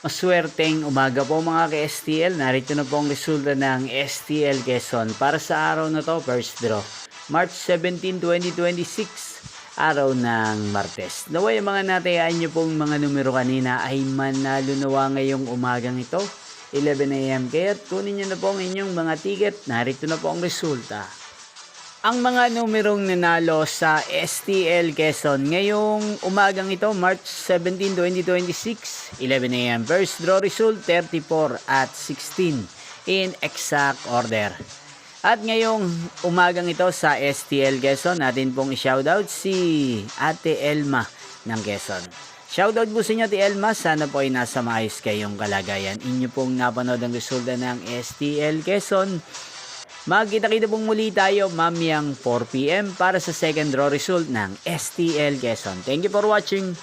Maswerteng umaga po mga ka-STL. Narito na po ang resulta ng STL Quezon para sa araw na to, first draw. March 17, 2026, araw ng Martes. Naway mga natayaan nyo pong mga numero kanina ay manalo nawa ngayong umagang ito, 11 AM. Kaya't kunin nyo na po ang inyong mga ticket. Narito na po ang resulta. Ang mga numerong nanalo sa STL Quezon ngayong umagang ito, March 17, 2026, 11 AM. First draw result, 34 at 16 in exact order. At ngayong umagang ito sa STL Quezon, natin pong i-shoutout si Ate Elma ng Quezon. Shoutout po sa inyo, Ate Elma. Sana po ay nasa maayos kayong kalagayan. Inyo pong napanood ang resulta ng STL Quezon. Magkita-kita pong muli tayo mamayang 4 PM para sa second draw result ng STL Quezon. Thank you for watching.